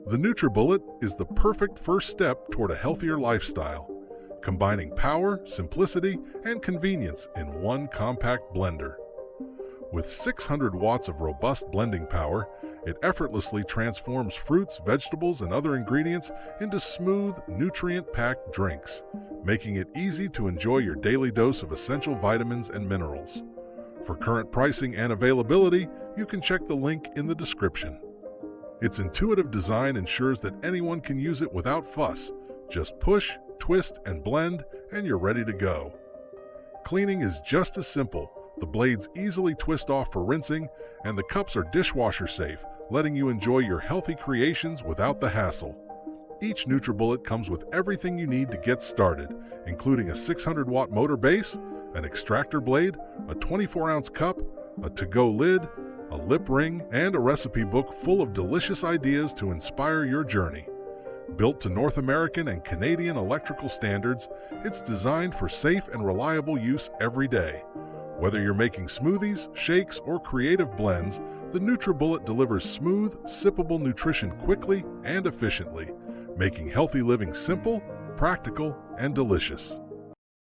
The Nutribullet is the perfect first step toward a healthier lifestyle, combining power, simplicity, and convenience in one compact blender. With 600 watts of robust blending power, it effortlessly transforms fruits, vegetables, and other ingredients into smooth, nutrient-packed drinks, making it easy to enjoy your daily dose of essential vitamins and minerals. For current pricing and availability, you can check the link in the description. Its intuitive design ensures that anyone can use it without fuss. Just push, twist, and blend, and you're ready to go. Cleaning is just as simple. The blades easily twist off for rinsing, and the cups are dishwasher safe, letting you enjoy your healthy creations without the hassle. Each Nutribullet comes with everything you need to get started, including a 600-watt motor base, an extractor blade, a 24-ounce cup, a to-go lid, a lip ring, and a recipe book full of delicious ideas to inspire your journey. Built to North American and Canadian electrical standards, it's designed for safe and reliable use every day. Whether you're making smoothies, shakes, or creative blends, the Nutribullet delivers smooth, sippable nutrition quickly and efficiently, making healthy living simple, practical, and delicious.